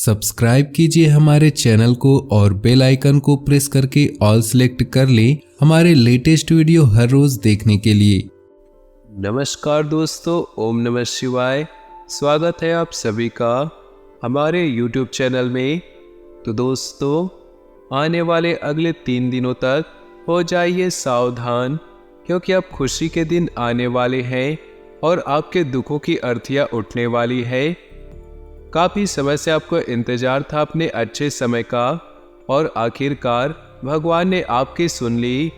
Subscribe कीजिए हमारे channel को और बेल आइकन को प्रेस करके ऑल सेलेक्ट कर लें हमारे लेटेस्ट वीडियो हर रोज देखने के लिए। नमस्कार दोस्तों, ओम नमः शिवाय। स्वागत है आप सभी का हमारे YouTube चैनल में। तो दोस्तों, आने वाले अगले 3 दिनों तक हो जाइए सावधान, क्योंकि अब खुशी के दिन आने वाले हैं और आपके दुखों की अर्थियां उठने वाली है। काफ़ी समय से आपको इंतज़ार था अपने अच्छे समय का और आखिरकार भगवान ने आपकी सुन ली।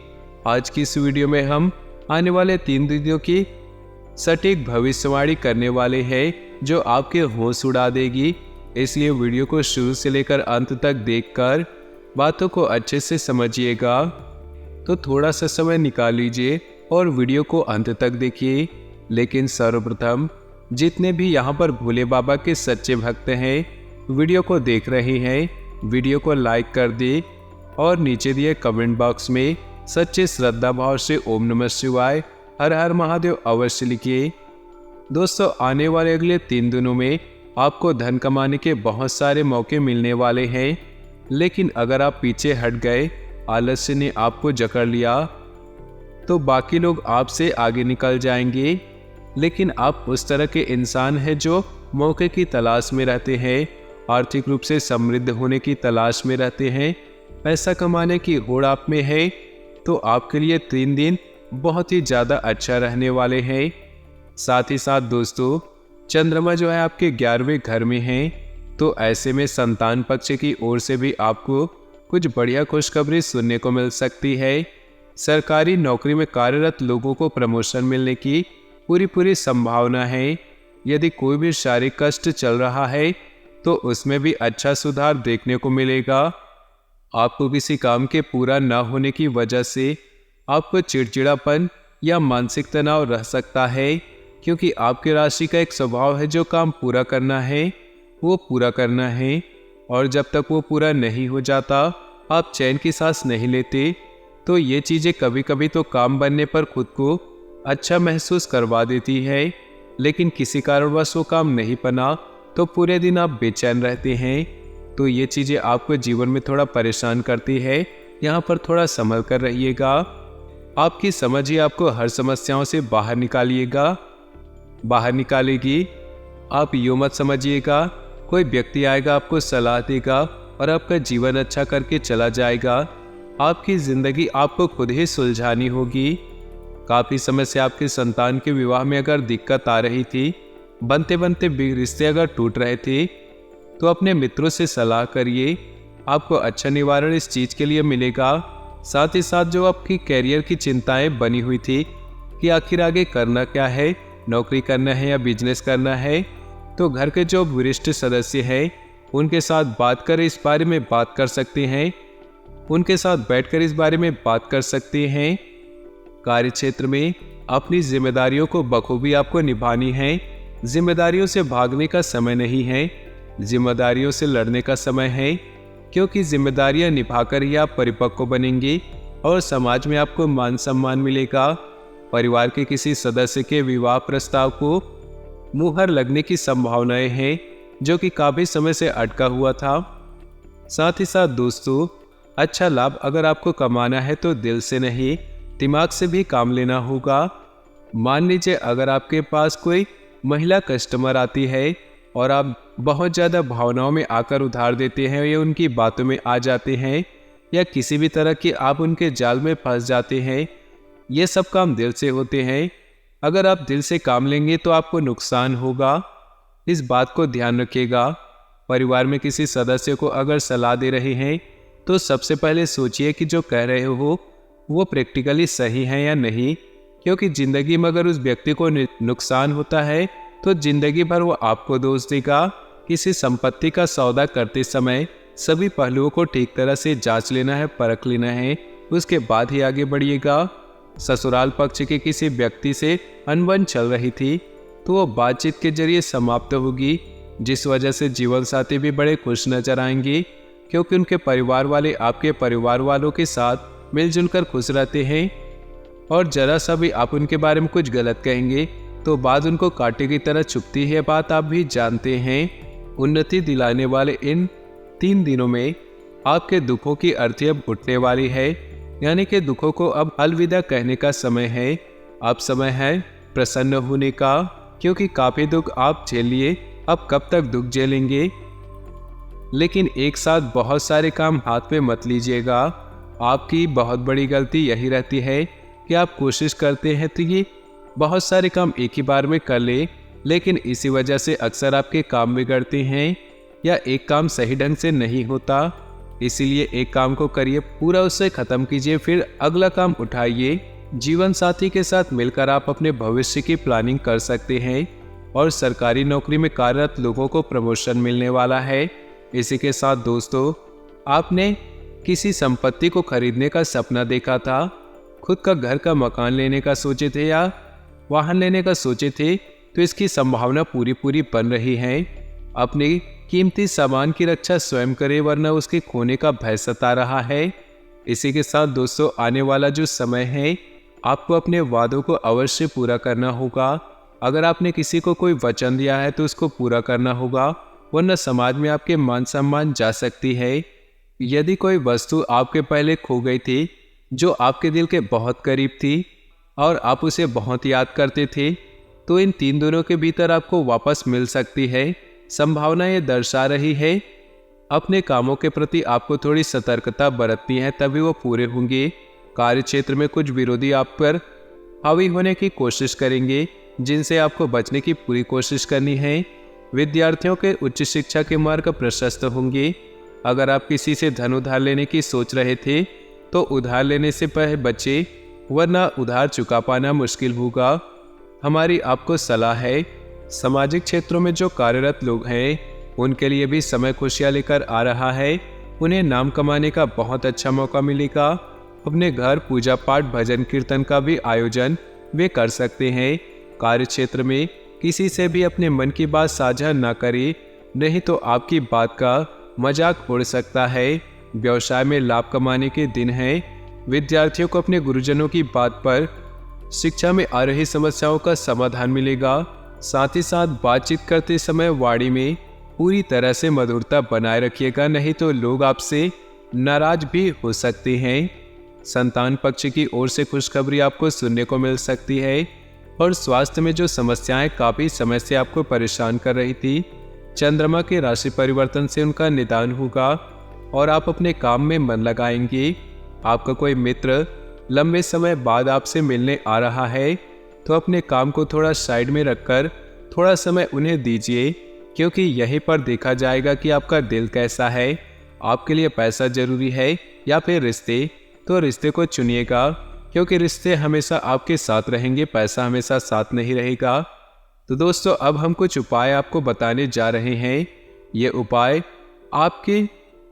आज की इस वीडियो में हम आने वाले 3 दिनों की सटीक भविष्यवाणी करने वाले हैं जो आपके होश उड़ा देगी। इसलिए वीडियो को शुरू से लेकर अंत तक देखकर बातों को अच्छे से समझिएगा। तो थोड़ा सा समय निकाल लीजिए और वीडियो को अंत तक देखिए। लेकिन सर्वप्रथम जितने भी यहाँ पर भोले बाबा के सच्चे भक्त हैं, वीडियो को देख रहे हैं, वीडियो को लाइक कर दे और नीचे दिए कमेंट बॉक्स में सच्चे श्रद्धा भाव से ओम नमः शिवाय, हर हर महादेव अवश्य लिखिए। दोस्तों, आने वाले अगले 3 दिनों में आपको धन कमाने के बहुत सारे मौके मिलने वाले हैं। लेकिन अगर आप पीछे हट गए, आलस्य ने आपको जकड़ लिया, तो बाकी लोग आपसे आगे निकल जाएंगे। लेकिन आप उस तरह के इंसान हैं जो मौके की तलाश में रहते हैं, आर्थिक रूप से समृद्ध होने की तलाश में रहते हैं, पैसा कमाने की होड़ आप में है। तो आपके लिए 3 दिन बहुत ही ज़्यादा अच्छा रहने वाले हैं। साथ ही साथ दोस्तों, चंद्रमा जो है आपके 11वें घर में है, तो ऐसे में संतान पक्ष की ओर से भी आपको कुछ बढ़िया खुशखबरी सुनने को मिल सकती है। सरकारी नौकरी में कार्यरत लोगों को प्रमोशन मिलने की पूरी संभावना है। यदि कोई भी शारीरिक कष्ट चल रहा है तो उसमें भी अच्छा सुधार देखने को मिलेगा। आपको किसी काम के पूरा न होने की वजह से आपको चिड़चिड़ापन या मानसिक तनाव रह सकता है, क्योंकि आपकी राशि का एक स्वभाव है जो काम पूरा करना है वो पूरा करना है, और जब तक वो पूरा नहीं हो जाता आप चैन की सांस नहीं लेते। तो ये चीज़ें कभी कभी तो काम बनने पर खुद को अच्छा महसूस करवा देती है, लेकिन किसी कारणवश वो काम नहीं बना तो पूरे दिन आप बेचैन रहते हैं। तो ये चीज़ें आपको जीवन में थोड़ा परेशान करती है। यहाँ पर थोड़ा संभल कर रहिएगा। आपकी समझ ही आपको हर समस्याओं से बाहर निकालेगी। आप यूँ मत समझिएगा कोई व्यक्ति आएगा आपको सलाह देगा और आपका जीवन अच्छा करके चला जाएगा। आपकी ज़िंदगी आपको खुद ही सुलझानी होगी। काफ़ी समय से आपके संतान के विवाह में अगर दिक्कत आ रही थी, बनते बनते रिश्ते अगर टूट रहे थे, तो अपने मित्रों से सलाह करिए। आपको अच्छा निवारण इस चीज़ के लिए मिलेगा। साथ ही साथ जो आपकी कैरियर की चिंताएं बनी हुई थी कि आखिर आगे करना क्या है, नौकरी करना है या बिजनेस करना है, तो घर के जो वरिष्ठ सदस्य हैं उनके साथ बात कर इस बारे में बात कर सकते हैं, उनके साथ बैठकर इस बारे में बात कर सकते हैं। कार्य क्षेत्र में अपनी जिम्मेदारियों को बखूबी आपको निभानी है। जिम्मेदारियों से भागने का समय नहीं है, जिम्मेदारियों से लड़ने का समय है, क्योंकि जिम्मेदारियां निभाकर ही आप परिपक्व बनेंगे और समाज में आपको मान सम्मान मिलेगा। परिवार के किसी सदस्य के विवाह प्रस्ताव को मुहर लगने की संभावनाएं हैं, जो कि काफ़ी समय से अटका हुआ था। साथ ही साथ दोस्तों, अच्छा लाभ अगर आपको कमाना है तो दिल से नहीं, दिमाग से भी काम लेना होगा। मान लीजिए अगर आपके पास कोई महिला कस्टमर आती है और आप बहुत ज़्यादा भावनाओं में आकर उधार देते हैं या उनकी बातों में आ जाते हैं या किसी भी तरह की आप उनके जाल में फंस जाते हैं, ये सब काम दिल से होते हैं। अगर आप दिल से काम लेंगे तो आपको नुकसान होगा, इस बात को ध्यान रखिएगा। परिवार में किसी सदस्य को अगर सलाह दे रहे हैं तो सबसे पहले सोचिए कि जो कह रहे हो वो प्रैक्टिकली सही है या नहीं, क्योंकि ज़िंदगी में अगर उस व्यक्ति को नुकसान होता है तो ज़िंदगी भर वो आपको दोष देगा। किसी संपत्ति का सौदा करते समय सभी पहलुओं को ठीक तरह से जांच लेना है, परख लेना है, उसके बाद ही आगे बढ़िएगा। ससुराल पक्ष के किसी व्यक्ति से अनबन चल रही थी तो वो बातचीत के जरिए समाप्त होगी, जिस वजह से जीवन साथी भी बड़े खुश नजर आएंगे, क्योंकि उनके परिवार वाले आपके परिवार वालों के साथ मिलजुल कर खुश रहते हैं। और जरा सा भी आप उनके बारे में कुछ गलत कहेंगे तो बात उनको कांटे की तरह चुभती है, बात आप भी जानते हैं। उन्नति दिलाने वाले इन 3 दिनों में आपके दुखों की अर्थी अब उठने वाली है, यानी कि दुखों को अब अलविदा कहने का समय है। अब समय है प्रसन्न होने का, क्योंकि काफी दुख आप झेल लिए, अब कब तक दुख झेलेंगे। लेकिन एक साथ बहुत सारे काम हाथ में मत लीजिएगा। आपकी बहुत बड़ी गलती यही रहती है कि आप कोशिश करते हैं तो ये बहुत सारे काम एक ही बार में कर ले, लेकिन इसी वजह से अक्सर आपके काम बिगड़ते हैं या एक काम सही ढंग से नहीं होता। इसीलिए एक काम को करिए, पूरा उससे खत्म कीजिए, फिर अगला काम उठाइए। जीवन साथी के साथ मिलकर आप अपने भविष्य की प्लानिंग कर सकते हैं और सरकारी नौकरी में कार्यरत लोगों को प्रमोशन मिलने वाला है। इसी के साथ दोस्तों, आपने किसी संपत्ति को खरीदने का सपना देखा था, खुद का घर का मकान लेने का सोचे थे या वाहन लेने का सोचे थे, तो इसकी संभावना पूरी बन रही है। अपने कीमती सामान की रक्षा स्वयं करें, वरना उसके खोने का भय सता रहा है। इसी के साथ दोस्तों, आने वाला जो समय है, आपको अपने वादों को अवश्य पूरा करना होगा। अगर आपने किसी को कोई वचन दिया है तो उसको पूरा करना होगा, वरना समाज में आपके मान सम्मान जा सकती है। यदि कोई वस्तु आपके पहले खो गई थी जो आपके दिल के बहुत करीब थी और आप उसे बहुत याद करते थे, तो इन 3 दिनों के भीतर आपको वापस मिल सकती है। संभावना ये दर्शा रही है। अपने कामों के प्रति आपको थोड़ी सतर्कता बरतनी है, तभी वो पूरे होंगे। कार्य क्षेत्र में कुछ विरोधी आप पर हावी होने की कोशिश करेंगे, जिनसे आपको बचने की पूरी कोशिश करनी है। विद्यार्थियों के उच्च शिक्षा के मार्ग प्रशस्त होंगे। अगर आप किसी से धन उधार लेने की सोच रहे थे तो उधार लेने से पहले बचे, वरना उधार चुका पाना मुश्किल होगा। हमारी आपको सलाह है, सामाजिक क्षेत्रों में जो कार्यरत लोग हैं उनके लिए भी समय खुशियाँ लेकर आ रहा है। उन्हें नाम कमाने का बहुत अच्छा मौका मिलेगा। अपने घर पूजा पाठ भजन कीर्तन का भी आयोजन वे कर सकते हैं। कार्य क्षेत्र में किसी से भी अपने मन की बात साझा ना करें, नहीं तो आपकी बात का मजाक उड़ सकता है। व्यवसाय में लाभ कमाने के दिन हैं। विद्यार्थियों को अपने गुरुजनों की बात पर शिक्षा में आ रही समस्याओं का समाधान मिलेगा। साथ ही साथ बातचीत करते समय वाणी में पूरी तरह से मधुरता बनाए रखिएगा, नहीं तो लोग आपसे नाराज भी हो सकते हैं। संतान पक्ष की ओर से खुशखबरी आपको सुनने को मिल सकती है और स्वास्थ्य में जो समस्याएं काफी समय से आपको परेशान कर रही थी, चंद्रमा के राशि परिवर्तन से उनका निदान होगा और आप अपने काम में मन लगाएंगे। आपका कोई मित्र लंबे समय बाद आपसे मिलने आ रहा है, तो अपने काम को थोड़ा साइड में रखकर थोड़ा समय उन्हें दीजिए, क्योंकि यहीं पर देखा जाएगा कि आपका दिल कैसा है। आपके लिए पैसा जरूरी है या फिर रिश्ते, तो रिश्ते को चुनिएगा, क्योंकि रिश्ते हमेशा आपके साथ रहेंगे, पैसा हमेशा साथ नहीं रहेगा। तो दोस्तों, अब हम कुछ उपाय आपको बताने जा रहे हैं। ये उपाय आपकी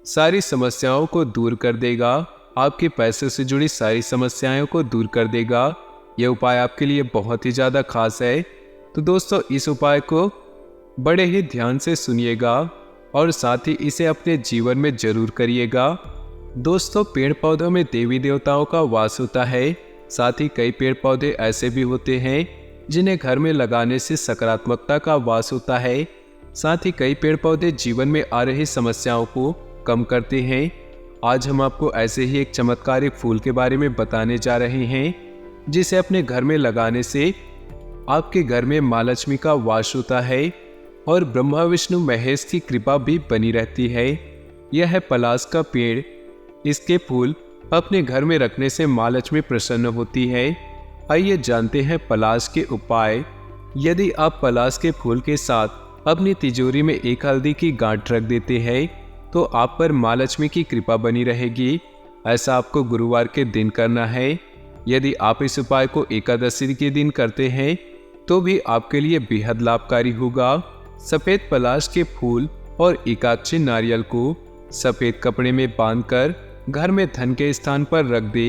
सारी समस्याओं को दूर कर देगा, आपके पैसे से जुड़ी सारी समस्याओं को दूर कर देगा। ये उपाय आपके लिए बहुत ही ज़्यादा खास है। तो दोस्तों, इस उपाय को बड़े ही ध्यान से सुनिएगा और साथ ही इसे अपने जीवन में जरूर करिएगा। दोस्तों, पेड़ पौधों में देवी देवताओं का वास होता है। साथ ही कई पेड़ पौधे ऐसे भी होते हैं जिन्हें घर में लगाने से सकारात्मकता का वास होता है। साथ ही कई पेड़ पौधे जीवन में आ रही समस्याओं को कम करते हैं। आज हम आपको ऐसे ही एक चमत्कारिक फूल के बारे में बताने जा रहे हैं, जिसे अपने घर में लगाने से आपके घर में माँ लक्ष्मी का वास होता है और ब्रह्मा विष्णु महेश की कृपा भी बनी रहती है। यह है पलाश का पेड़। इसके फूल अपने घर में रखने से माँ लक्ष्मी प्रसन्न होती है। आइए जानते हैं पलाश के उपाय। यदि आप पलाश के फूल के साथ अपनी तिजोरी में एक हल्दी की गांठ रख देते हैं, तो आप पर माँ लक्ष्मी की कृपा बनी रहेगी। ऐसा आपको गुरुवार के दिन करना है। यदि आप इस उपाय को एकादशी के दिन करते हैं तो भी आपके लिए बेहद लाभकारी होगा। सफेद पलाश के फूल और एकाक्षी नारियल को सफेद कपड़े में बांधकर घर में धन के स्थान पर रख दे।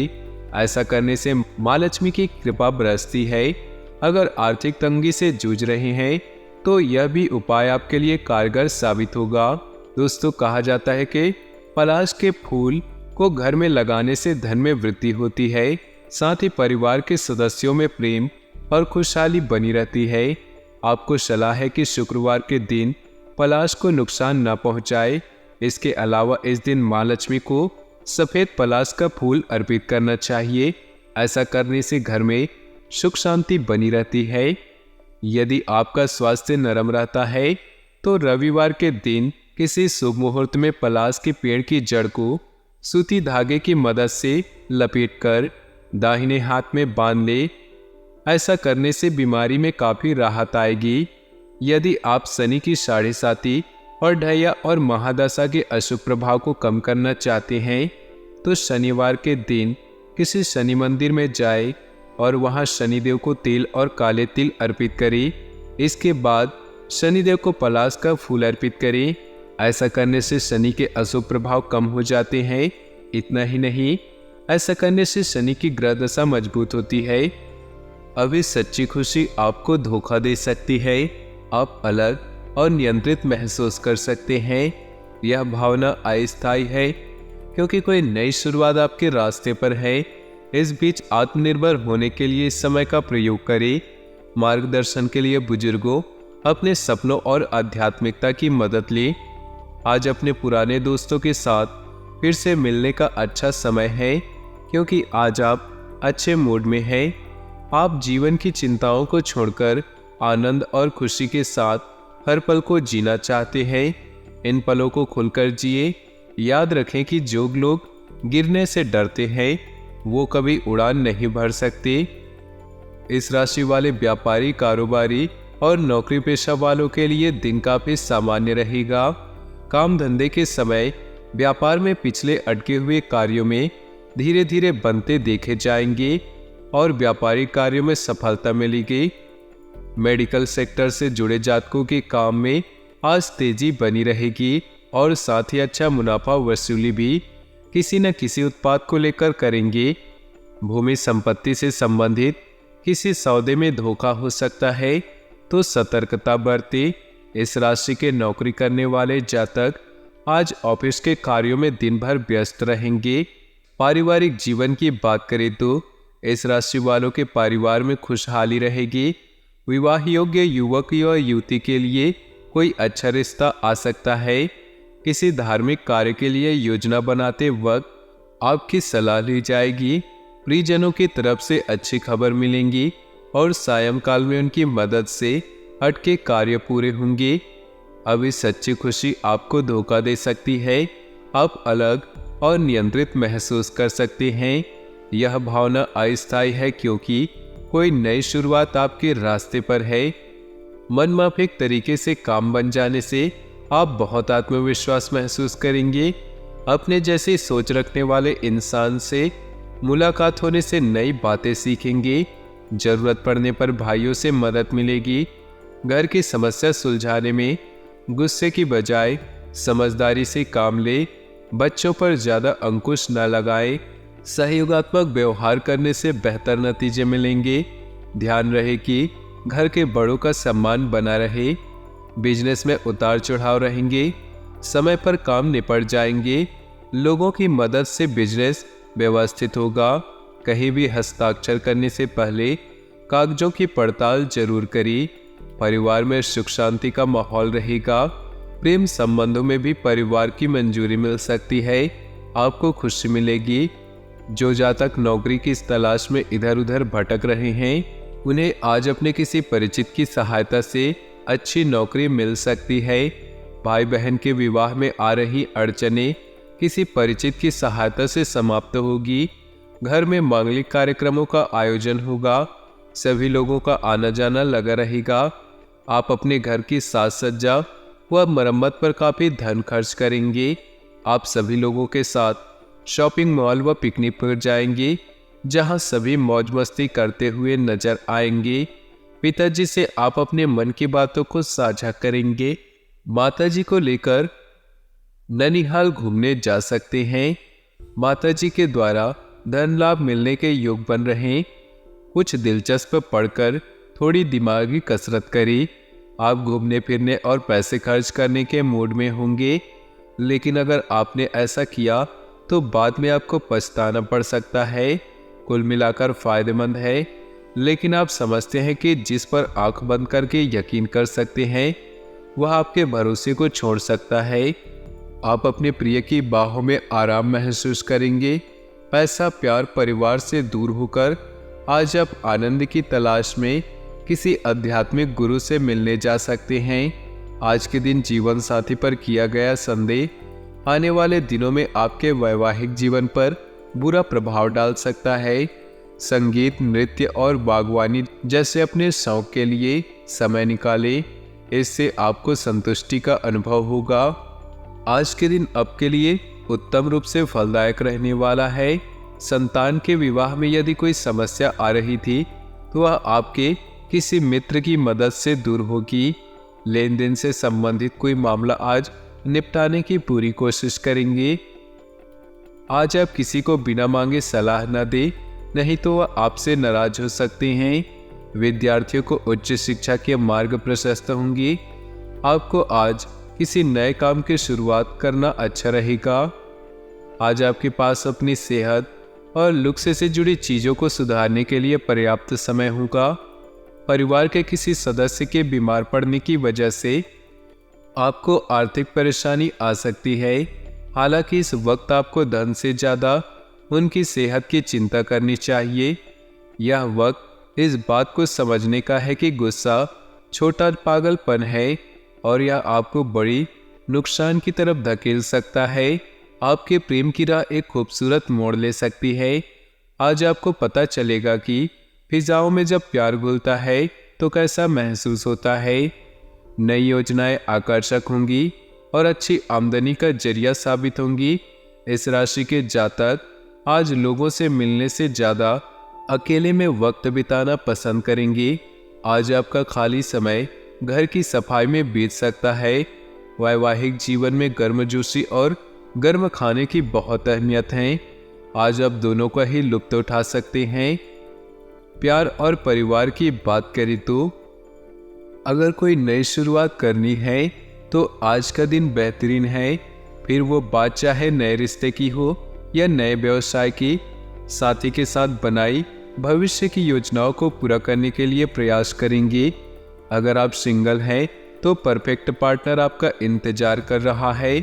ऐसा करने से माँ लक्ष्मी की कृपा बरसती है। अगर आर्थिक तंगी से जूझ रहे हैं तो यह भी उपाय आपके लिए कारगर साबित होगा। दोस्तों, कहा जाता है कि पलाश के फूल को घर में लगाने से धन में वृद्धि होती है। साथ ही परिवार के सदस्यों में प्रेम और खुशहाली बनी रहती है। आपको सलाह है कि शुक्रवार के दिन पलाश को नुकसान न पहुंचाए। इसके अलावा इस दिन माँ लक्ष्मी को सफेद पलाश का फूल अर्पित करना चाहिए। ऐसा करने से घर में सुख शांति बनी रहती है। यदि आपका स्वास्थ्य नरम रहता है तो रविवार के दिन किसी शुभ मुहूर्त में पलाश के पेड़ की जड़ को सूती धागे की मदद से लपेटकर दाहिने हाथ में बांध ले। ऐसा करने से बीमारी में काफी राहत आएगी। यदि आप शनि की 7.5 और ढैया और महादशा के अशुभ प्रभाव को कम करना चाहते हैं तो शनिवार के दिन किसी शनि मंदिर में जाए और वहां शनिदेव को तिल और काले तिल अर्पित करें। इसके बाद शनिदेव को पलाश का फूल अर्पित करें। ऐसा करने से शनि के अशुभ प्रभाव कम हो जाते हैं। इतना ही नहीं, ऐसा करने से शनि की ग्रह दशा मजबूत होती है। अभी सच्ची खुशी आपको धोखा दे सकती है। आप अलग और नियंत्रित महसूस कर सकते हैं। यह भावना अस्थायी है क्योंकि कोई नई शुरुआत आपके रास्ते पर है। इस बीच आत्मनिर्भर होने के लिए इस समय का प्रयोग करें। मार्गदर्शन के लिए बुजुर्गों, अपने सपनों और आध्यात्मिकता की मदद लें। आज अपने पुराने दोस्तों के साथ फिर से मिलने का अच्छा समय है क्योंकि आज आप अच्छे मूड में हैं। आप जीवन की चिंताओं को छोड़कर आनंद और खुशी के साथ हर पल को जीना चाहते हैं। इन पलों को खुलकर जिए। याद रखें कि जो लोग गिरने से डरते हैं वो कभी उड़ान नहीं भर सकते। इस राशि वाले व्यापारी, कारोबारी और नौकरी पेशा वालों के लिए दिन काफी सामान्य रहेगा। काम धंधे के समय व्यापार में पिछले अटके हुए कार्यों में धीरे धीरे बनते देखे जाएंगे और व्यापारिक कार्यों में सफलता मिलेगी। मेडिकल सेक्टर से जुड़े जातकों के काम में आज तेजी बनी रहेगी और साथ ही अच्छा मुनाफा वसूली भी किसी न किसी उत्पाद को लेकर करेंगे। भूमि संपत्ति से संबंधित किसी सौदे में धोखा हो सकता है तो सतर्कता बरतें। इस राशि के नौकरी करने वाले जातक आज ऑफिस के कार्यों में दिन भर व्यस्त रहेंगे। पारिवारिक जीवन की बात करें तो इस राशि वालों के परिवार में खुशहाली रहेगी। विवाह योग्य युवक या युवती के लिए कोई अच्छा रिश्ता आ सकता है। किसी धार्मिक कार्य के लिए योजना बनाते वक्त आपकी सलाह ली जाएगी। प्रियजनों की तरफ से अच्छी खबर मिलेंगी और सायंकाल में उनकी मदद से अटके कार्य पूरे होंगे। अभी सच्ची खुशी आपको धोखा दे सकती है। आप अलग और नियंत्रित महसूस कर सकते हैं। यह भावना अस्थायी है क्योंकि कोई नई शुरुआत आपके रास्ते पर है। मनमाफिक तरीके से काम बन जाने से आप बहुत आत्मविश्वास महसूस करेंगे। अपने जैसी सोच रखने वाले इंसान से मुलाकात होने से नई बातें सीखेंगे। जरूरत पड़ने पर भाइयों से मदद मिलेगी। घर की समस्या सुलझाने में गुस्से की बजाय समझदारी से काम ले। बच्चों पर ज्यादा अंकुश न लगाएं। सहयोगात्मक व्यवहार करने से बेहतर नतीजे मिलेंगे। ध्यान रहे कि घर के बड़ों का सम्मान बना रहे। बिजनेस में उतार चढ़ाव रहेंगे। समय पर काम निपट जाएंगे। लोगों की मदद से बिजनेस व्यवस्थित होगा। कहीं भी हस्ताक्षर करने से पहले कागजों की पड़ताल जरूर करें। परिवार में सुख शांति का माहौल रहेगा। प्रेम संबंधों में भी परिवार की मंजूरी मिल सकती है। आपको खुशी मिलेगी। जो जातक नौकरी की इस तलाश में इधर उधर भटक रहे हैं उन्हें आज अपने किसी परिचित की सहायता से अच्छी नौकरी मिल सकती है। भाई बहन के विवाह में आ रही अड़चनें किसी परिचित की सहायता से समाप्त होगी। घर में मांगलिक कार्यक्रमों का आयोजन होगा। सभी लोगों का आना जाना लगा रहेगा। आप अपने घर की साज सज्जा व मरम्मत पर काफी धन खर्च करेंगे। आप सभी लोगों के साथ शॉपिंग मॉल व पिकनिक पर जाएंगे जहां सभी मौज मस्ती करते हुए नजर आएंगे। पिताजी से आप अपने मन की बातों को साझा करेंगे। माताजी को लेकर ननिहाल घूमने जा सकते हैं। माताजी के द्वारा धन लाभ मिलने के योग बन रहे। कुछ दिलचस्प पढ़कर थोड़ी दिमागी कसरत करें। आप घूमने फिरने और पैसे खर्च करने के मूड में होंगे, लेकिन अगर आपने ऐसा किया तो बाद में आपको पछताना पड़ सकता है। कुल मिलाकर फायदेमंद है, लेकिन आप समझते हैं कि जिस पर आंख बंद करके यकीन कर सकते हैं वह आपके भरोसे को छोड़ सकता है। आप अपने प्रिय की बाहों में आराम महसूस करेंगे। पैसा, प्यार, परिवार से दूर होकर आज आप आनंद की तलाश में किसी आध्यात्मिक गुरु से मिलने जा सकते हैं। आज के दिन जीवन साथी पर किया गया संदेह आने वाले दिनों में आपके वैवाहिक जीवन पर बुरा प्रभाव डाल सकता है। संगीत, नृत्य और बागवानी जैसे अपने शौक के लिए समय निकालें, इससे आपको संतुष्टि का अनुभव होगा। आज के दिन आपके लिए उत्तम रूप से फलदायक रहने वाला है। संतान के विवाह में यदि कोई समस्या आ रही थी तो वह आपके किसी मित्र की मदद से दूर होगी। लेन देन से संबंधित कोई मामला आज निपटाने की पूरी कोशिश करेंगे। आज आप किसी को बिना मांगे सलाह न दें, नहीं तो वह आपसे नाराज हो सकते हैं। विद्यार्थियों को उच्च शिक्षा के मार्ग प्रशस्त होंगे। आपको आज किसी नए काम की शुरुआत करना अच्छा रहेगा। आज आपके पास अपनी सेहत और लुक्स से जुड़ी चीज़ों को सुधारने के लिए पर्याप्त समय होगा। परिवार के किसी सदस्य के बीमार पड़ने की वजह से आपको आर्थिक परेशानी आ सकती है। हालांकि इस वक्त आपको धन से ज़्यादा उनकी सेहत की चिंता करनी चाहिए। यह वक्त इस बात को समझने का है कि गुस्सा छोटा पागलपन है और यह आपको बड़ी नुकसान की तरफ धकेल सकता है। आपके प्रेम की राह एक खूबसूरत मोड़ ले सकती है। आज आपको पता चलेगा कि फिजाओं में जब प्यार घुलता है तो कैसा महसूस होता है। नई योजनाएं आकर्षक होंगी और अच्छी आमदनी का जरिया साबित होंगी। इस राशि के जातक आज लोगों से मिलने से ज़्यादा अकेले में वक्त बिताना पसंद करेंगे। आज आपका खाली समय घर की सफाई में बीत सकता है। वैवाहिक जीवन में गर्मजोशी और गर्म खाने की बहुत अहमियत है। आज आप दोनों का ही लुत्फ उठा सकते हैं। प्यार और परिवार की बात करें तो अगर कोई नई शुरुआत करनी है तो आज का दिन बेहतरीन है। फिर वो बात चाहे नए रिश्ते की हो या नए व्यवसाय की, साथी के साथ बनाई भविष्य की योजनाओं को पूरा करने के लिए प्रयास करेंगे। अगर आप सिंगल हैं तो परफेक्ट पार्टनर आपका इंतजार कर रहा है।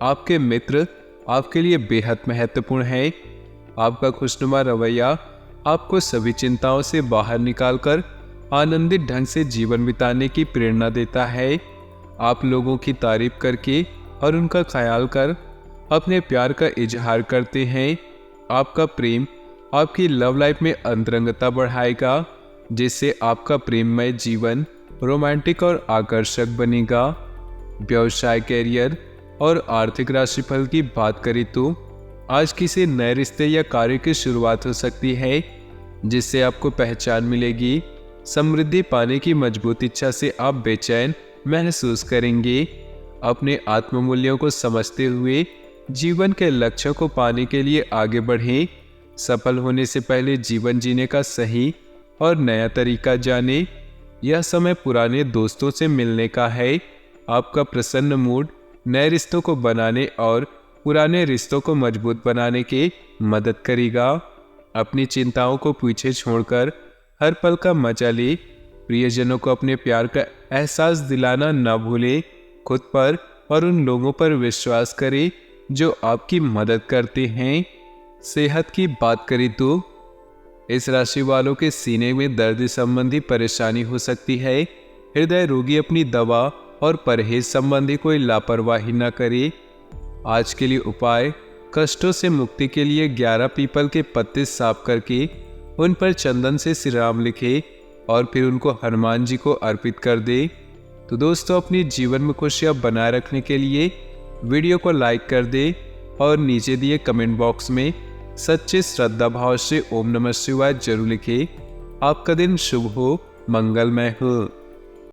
आपके मित्र आपके लिए बेहद महत्वपूर्ण है। आपका खुशनुमा रवैया आपको सभी चिंताओं से बाहर निकालकर आनंदित ढंग से जीवन बिताने की प्रेरणा देता है। आप लोगों की तारीफ करके और उनका ख्याल कर अपने प्यार का इजहार करते हैं। आपका प्रेम आपकी लव लाइफ में अंतरंगता बढ़ाएगा, जिससे आपका प्रेममय जीवन रोमांटिक और आकर्षक बनेगा। व्यवसाय, कैरियर और आर्थिक राशिफल की बात करें तो आज किसी नए रिश्ते या कार्य की शुरुआत हो सकती है, जिससे आपको पहचान मिलेगी। समृद्धि पाने की मजबूत इच्छा से आप बेचैन महसूस करेंगे। अपने आत्ममूल्यों को समझते हुए जीवन के लक्ष्यों को पाने के लिए आगे बढ़ें। सफल होने से पहले जीवन जीने का सही और नया तरीका जानें। यह समय पुराने दोस्तों से मिलने का है। आपका प्रसन्न मूड नए रिश्तों को बनाने और पुराने रिश्तों को मजबूत बनाने के मदद करेगा। अपनी चिंताओं को पीछे छोड़कर हर पल का मजा ले। प्रियजनों को अपने प्यार का एहसास दिलाना न भूलें। खुद पर और उन लोगों पर विश्वास करें जो आपकी मदद करते हैं। सेहत की बात करें तो इस राशि वालों के सीने में दर्द संबंधी परेशानी हो सकती है। हृदय रोगी अपनी दवा और परहेज संबंधी कोई लापरवाही न करे। आज के लिए उपाय, कष्टों से मुक्ति के लिए 11 पीपल के पत्ते साफ करके उन पर चंदन से श्री राम लिखे और फिर उनको हनुमान जी को अर्पित कर दे। तो दोस्तों, अपनी जीवन में खुशियाँ बनाए रखने के लिए वीडियो को लाइक कर दे और नीचे दिए कमेंट बॉक्स में सच्चे श्रद्धा भाव से ओम नमः शिवाय जरूर लिखे। आपका दिन शुभ हो, मंगलमय हो।